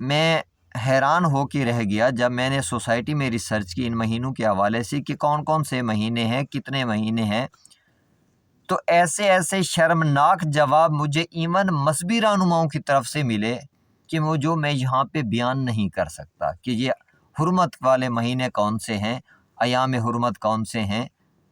میں حیران ہو کے رہ گیا جب میں نے سوسائٹی میں ریسرچ کی ان مہینوں کے حوالے سے کہ کون کون سے مہینے ہیں، کتنے مہینے ہیں، تو ایسے ایسے شرمناک جواب مجھے ایون مذہبی رہنماؤں کی طرف سے ملے کہ وہ جو میں یہاں پہ بیان نہیں کر سکتا کہ یہ حرمت والے مہینے کون سے ہیں، ایام حرمت کون سے ہیں۔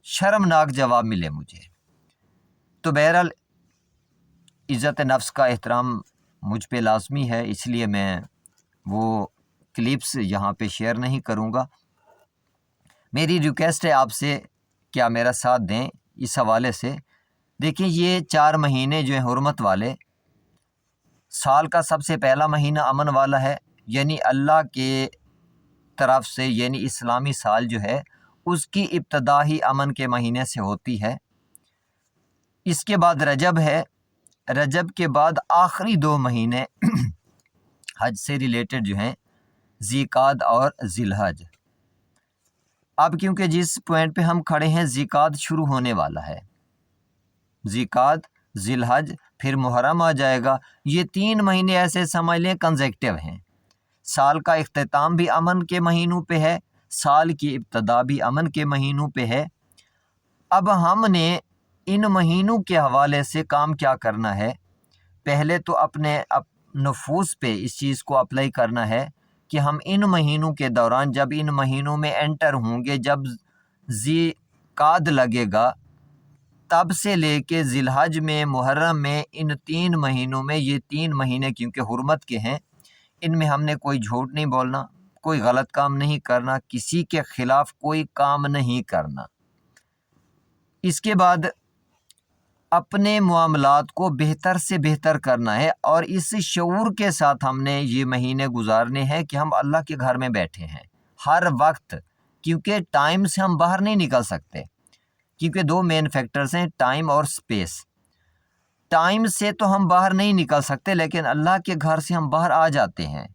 شرمناک جواب ملے مجھے۔ تو بہرحال عزت نفس کا احترام مجھ پہ لازمی ہے، اس لیے میں وہ کلپس یہاں پہ شیئر نہیں کروں گا۔ میری ریکویسٹ ہے آپ سے کہ آپ میرا ساتھ دیں اس حوالے سے۔ دیکھیں یہ 4 مہینے جو ہیں حرمت والے، سال کا سب سے پہلا مہینہ امن والا ہے، یعنی اللہ کے طرف سے، یعنی اسلامی سال جو ہے اس کی ابتدا ہی امن کے مہینے سے ہوتی ہے۔ اس کے بعد رجب ہے، رجب کے بعد آخری 2 مہینے حج سے ریلیٹڈ جو ہیں، ذی قعد اور ذی الحج۔ اب کیونکہ جس پوائنٹ پہ ہم کھڑے ہیں ذی قعد شروع ہونے والا ہے، ذی قعد، ذی الحج، پھر محرم آ جائے گا۔ یہ 3 مہینے ایسے سمجھ لیں کنزیکٹیو ہیں۔ سال کا اختتام بھی امن کے مہینوں پہ ہے، سال کی ابتدا بھی امن کے مہینوں پہ ہے۔ اب ہم نے ان مہینوں کے حوالے سے کام کیا کرنا ہے؟ پہلے تو اپنے نفوس پہ اس چیز کو اپلائی کرنا ہے کہ ہم ان مہینوں کے دوران، جب ان مہینوں میں انٹر ہوں گے، جب ذی قعد لگے گا، تب سے لے کے ذی الحج میں، محرم میں، ان 3 مہینوں میں، یہ 3 مہینے کیونکہ حرمت کے ہیں، ان میں ہم نے کوئی جھوٹ نہیں بولنا، کوئی غلط کام نہیں کرنا، کسی کے خلاف کوئی کام نہیں کرنا۔ اس کے بعد اپنے معاملات کو بہتر سے بہتر کرنا ہے، اور اس شعور کے ساتھ ہم نے یہ مہینے گزارنے ہیں کہ ہم اللہ کے گھر میں بیٹھے ہیں ہر وقت، کیونکہ ٹائم سے ہم باہر نہیں نکل سکتے، کیونکہ 2 مین فیکٹرز ہیں، ٹائم اور سپیس۔ ٹائم سے تو ہم باہر نہیں نکل سکتے، لیکن اللہ کے گھر سے ہم باہر آ جاتے ہیں،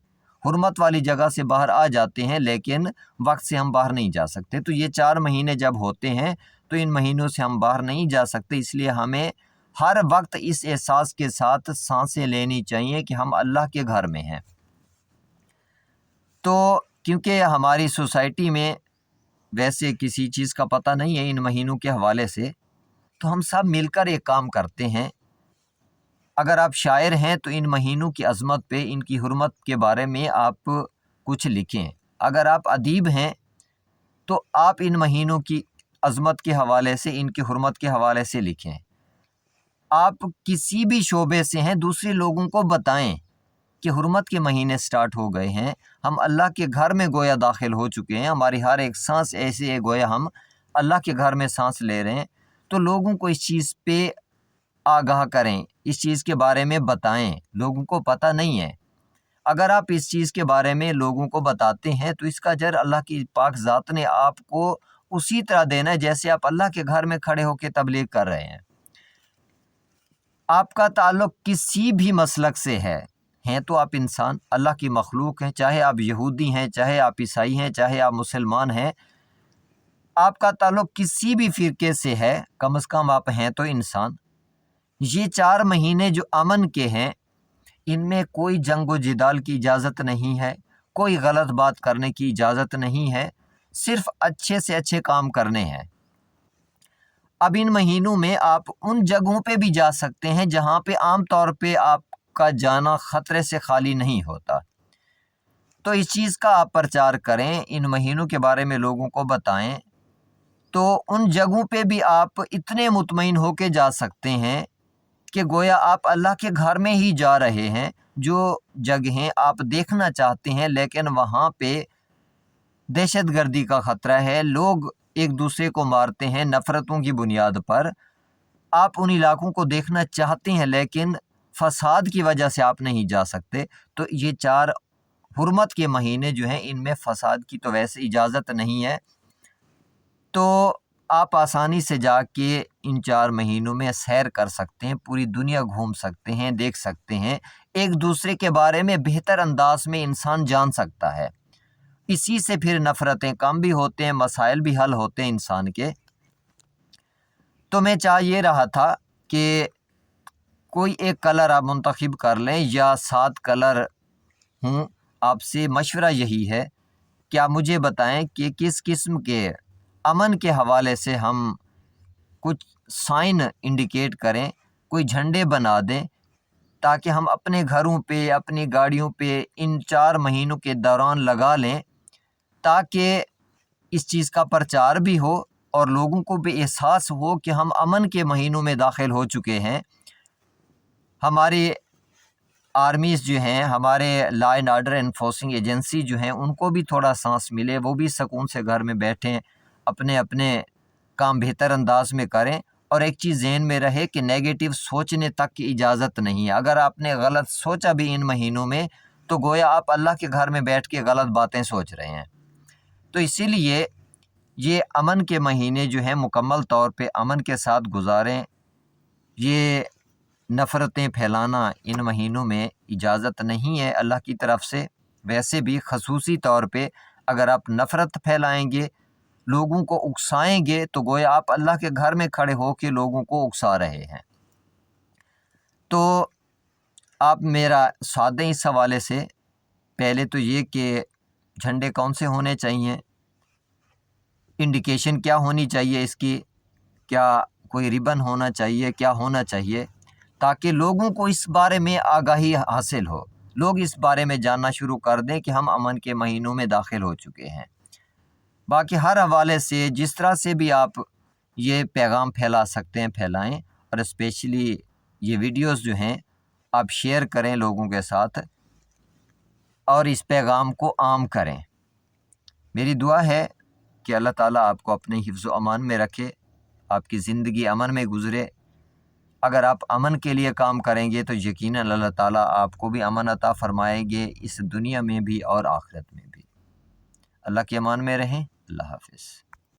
حرمت والی جگہ سے باہر آ جاتے ہیں، لیکن وقت سے ہم باہر نہیں جا سکتے۔ تو یہ 4 مہینے جب ہوتے ہیں تو ان مہینوں سے ہم باہر نہیں جا سکتے، اس لیے ہمیں ہر وقت اس احساس کے ساتھ سانسیں لینی چاہیے کہ ہم اللہ کے گھر میں ہیں۔ تو کیونکہ ہماری سوسائٹی میں ویسے کسی چیز کا پتہ نہیں ہے ان مہینوں کے حوالے سے، تو ہم سب مل کر ایک کام کرتے ہیں۔ اگر آپ شاعر ہیں تو ان مہینوں کی عظمت پہ، ان کی حرمت کے بارے میں آپ کچھ لکھیں۔ اگر آپ ادیب ہیں تو آپ ان مہینوں کی عظمت کے حوالے سے، ان کی حرمت کے حوالے سے لکھیں۔ آپ کسی بھی شعبے سے ہیں، دوسرے لوگوں کو بتائیں کہ حرمت کے مہینے سٹارٹ ہو گئے ہیں، ہم اللہ کے گھر میں گویا داخل ہو چکے ہیں، ہماری ہر ایک سانس ایسی ہے گویا ہم اللہ کے گھر میں سانس لے رہے ہیں۔ تو لوگوں کو اس چیز پہ آگاہ کریں، اس چیز کے بارے میں بتائیں، لوگوں کو پتہ نہیں ہے۔ اگر آپ اس چیز کے بارے میں لوگوں کو بتاتے ہیں تو اس کا اجر اللہ کی پاک ذات نے آپ کو اسی طرح دینا ہے جیسے آپ اللہ کے گھر میں کھڑے ہو کے تبلیغ کر رہے ہیں۔ آپ کا تعلق کسی بھی مسلک سے ہیں تو آپ انسان، اللہ کی مخلوق ہیں، چاہے آپ یہودی ہیں، چاہے آپ عیسائی ہیں، چاہے آپ مسلمان ہیں، آپ کا تعلق کسی بھی فرقے سے ہے، کم از کم آپ ہیں تو انسان۔ یہ 4 مہینے جو امن کے ہیں، ان میں کوئی جنگ و جدال کی اجازت نہیں ہے، کوئی غلط بات کرنے کی اجازت نہیں ہے، صرف اچھے سے اچھے کام کرنے ہیں۔ اب ان مہینوں میں آپ ان جگہوں پہ بھی جا سکتے ہیں جہاں پہ عام طور پہ آپ کا جانا خطرے سے خالی نہیں ہوتا، تو اس چیز کا آپ پرچار کریں، ان مہینوں کے بارے میں لوگوں کو بتائیں، تو ان جگہوں پہ بھی آپ اتنے مطمئن ہو کے جا سکتے ہیں کہ گویا آپ اللہ کے گھر میں ہی جا رہے ہیں۔ جو جگہیں آپ دیکھنا چاہتے ہیں لیکن وہاں پہ دہشت گردی کا خطرہ ہے، لوگ ایک دوسرے کو مارتے ہیں نفرتوں کی بنیاد پر، آپ ان علاقوں کو دیکھنا چاہتے ہیں لیکن فساد کی وجہ سے آپ نہیں جا سکتے، تو یہ 4 حرمت کے مہینے جو ہیں ان میں فساد کی تو ویسے اجازت نہیں ہے، تو آپ آسانی سے جا کے ان 4 مہینوں میں سیر کر سکتے ہیں، پوری دنیا گھوم سکتے ہیں، دیکھ سکتے ہیں، ایک دوسرے کے بارے میں بہتر انداز میں انسان جان سکتا ہے۔ اسی سے پھر نفرتیں کم بھی ہوتے ہیں، مسائل بھی حل ہوتے ہیں انسان کے۔ تو میں چاہ یہ رہا تھا کہ کوئی ایک کلر آپ منتخب کر لیں یا 7 کلر ہوں، آپ سے مشورہ یہی ہے کہ آپ مجھے بتائیں کہ کس قسم کے امن کے حوالے سے ہم کچھ سائن انڈیکیٹ کریں، کوئی جھنڈے بنا دیں، تاکہ ہم اپنے گھروں پہ، اپنی گاڑیوں پہ ان 4 مہینوں کے دوران لگا لیں، تاکہ اس چیز کا پرچار بھی ہو اور لوگوں کو بھی احساس ہو کہ ہم امن کے مہینوں میں داخل ہو چکے ہیں۔ ہماری آرمیز جو ہیں، ہمارے law and order enforcing agency جو ہیں، ان کو بھی تھوڑا سانس ملے، وہ بھی سکون سے گھر میں بیٹھیں، اپنے اپنے کام بہتر انداز میں کریں۔ اور ایک چیز ذہن میں رہے کہ نیگیٹو سوچنے تک کی اجازت نہیں ہے۔ اگر آپ نے غلط سوچا بھی ان مہینوں میں تو گویا آپ اللہ کے گھر میں بیٹھ کے غلط باتیں سوچ رہے ہیں۔ تو اسی لیے یہ امن کے مہینے جو ہیں مکمل طور پہ امن کے ساتھ گزاریں۔ یہ نفرتیں پھیلانا ان مہینوں میں اجازت نہیں ہے اللہ کی طرف سے۔ ویسے بھی خصوصی طور پہ اگر آپ نفرت پھیلائیں گے، لوگوں کو اکسائیں گے، تو گویا آپ اللہ کے گھر میں کھڑے ہو کے لوگوں کو اکسا رہے ہیں۔ تو آپ میرا سوال دیں اس حوالے سے، پہلے تو یہ کہ جھنڈے کون سے ہونے چاہیے، انڈیکیشن کیا ہونی چاہیے اس کی، کیا کوئی ریبن ہونا چاہیے، کیا ہونا چاہیے، تاکہ لوگوں کو اس بارے میں آگاہی حاصل ہو، لوگ اس بارے میں جاننا شروع کر دیں کہ ہم امن کے مہینوں میں داخل ہو چکے ہیں۔ باقی ہر حوالے سے جس طرح سے بھی آپ یہ پیغام پھیلا سکتے ہیں پھیلائیں، اور اسپیشلی یہ ویڈیوز جو ہیں آپ شیئر کریں لوگوں کے ساتھ اور اس پیغام کو عام کریں۔ میری دعا ہے کہ اللہ تعالیٰ آپ کو اپنے حفظ و امان میں رکھے، آپ کی زندگی امن میں گزرے۔ اگر آپ امن کے لیے کام کریں گے تو یقیناً اللہ تعالیٰ آپ کو بھی امن عطا فرمائیں گے، اس دنیا میں بھی اور آخرت میں بھی۔ اللہ کے امان میں رہیں۔ اللہ حافظ۔